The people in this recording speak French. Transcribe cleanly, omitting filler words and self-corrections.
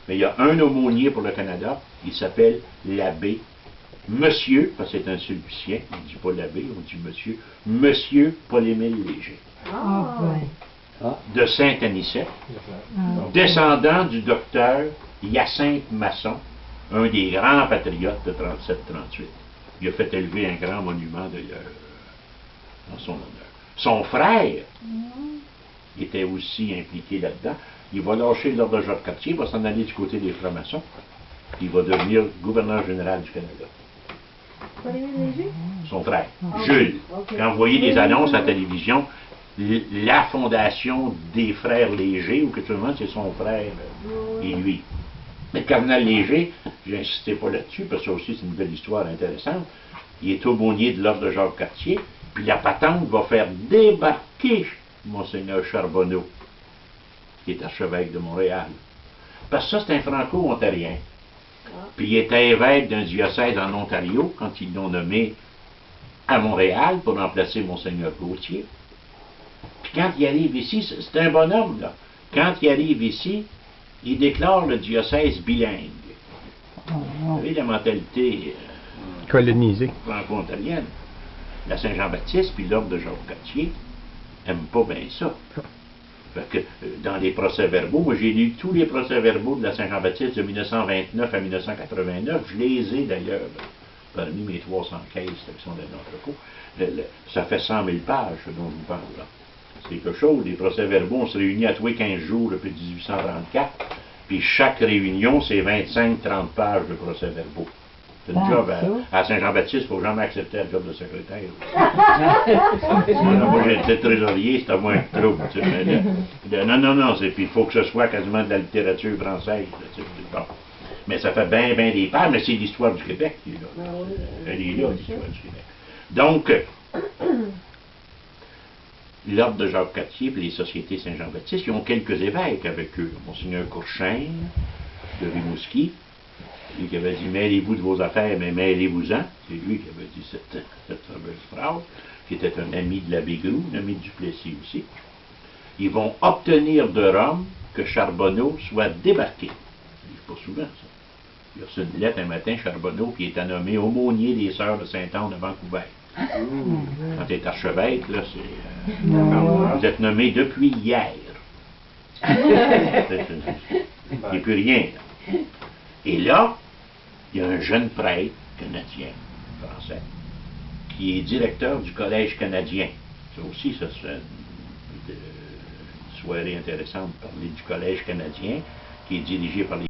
mais il y a un aumônier pour le Canada, il s'appelle l'abbé Monsieur, parce que c'est un sulpicien, on ne dit pas l'abbé, on dit Monsieur, Monsieur Paul-Émile Léger, de Saint-Anicet, descendant du docteur Hyacinthe Masson, un des grands patriotes de 37-38. Il a fait élever un grand monument d'ailleurs en son honneur. Son frère était aussi impliqué là-dedans. Il va lâcher l'ordre de Jacques-Cartier, il va s'en aller du côté des francs-maçons, puis il va devenir gouverneur général du Canada. Son frère, Jules. Quand vous voyez les annonces à la télévision, la fondation des frères Léger, ou que tout le monde, c'est son frère et lui. Mais le cardinal Léger, j'insistais pas là-dessus, parce que ça aussi c'est une belle histoire intéressante, il est aumônier de l'ordre de Jacques-Cartier, puis la patente va faire débarquer Monseigneur Charbonneau, qui est archevêque de Montréal. Parce que ça, c'est un franco-ontarien. Puis il était évêque d'un diocèse en Ontario, quand ils l'ont nommé à Montréal pour remplacer Monseigneur Gauthier. Puis quand il arrive ici, c'est un bonhomme, là. Quand il arrive ici, il déclare le diocèse bilingue. Vous savez, la mentalité colonisée franco-ontarienne. La Saint-Jean-Baptiste, puis l'ordre de Jacques-Cartier, n'aiment pas bien ça. Fait que dans les procès-verbaux, moi j'ai lu tous les procès-verbaux de la Saint-Jean-Baptiste de 1929 à 1989, je les ai d'ailleurs parmi mes 300 caisses qui sont dans l'entrepôt. Ça fait 100 000 pages dont je vous parle là. C'est quelque chose, les procès-verbaux, on se réunit à tous les 15 jours depuis 1834, puis chaque réunion c'est 25-30 pages de procès-verbaux. C'est une job à Saint-Jean-Baptiste, il ne faut jamais accepter le job de secrétaire. Moi, j'étais trésorier, c'était moins de trouble. Tu sais, non, puis il faut que ce soit quasiment de la littérature française. Tu sais, bon. Mais ça fait bien des pages, mais c'est l'histoire du Québec qui est là. Elle est là, l'histoire du Québec. Donc, l'ordre de Jacques-Cartier et les sociétés Saint-Jean-Baptiste, ils ont quelques évêques avec eux. Monseigneur Courchaine, de Rimouski, lui qui avait dit « Mêlez-vous de vos affaires, mais mêlez-vous-en ». C'est lui qui avait dit cette fameuse phrase, qui était un ami de l'abbé Groux, un ami de Duplessis aussi. Ils vont obtenir de Rome que Charbonneau soit débarqué. C'est pas souvent, ça. Il a reçu une lettre un matin, Charbonneau, qui est nommé aumônier des Sœurs de Sainte-Anne de Vancouver. Quand tu es archevêque, là, c'est... vous êtes nommé depuis hier. Il n'y a plus rien, là. Et là, il y a un jeune prêtre canadien, français, qui est directeur du Collège canadien. Ça aussi, ça serait une soirée intéressante de parler du Collège canadien, qui est dirigé par les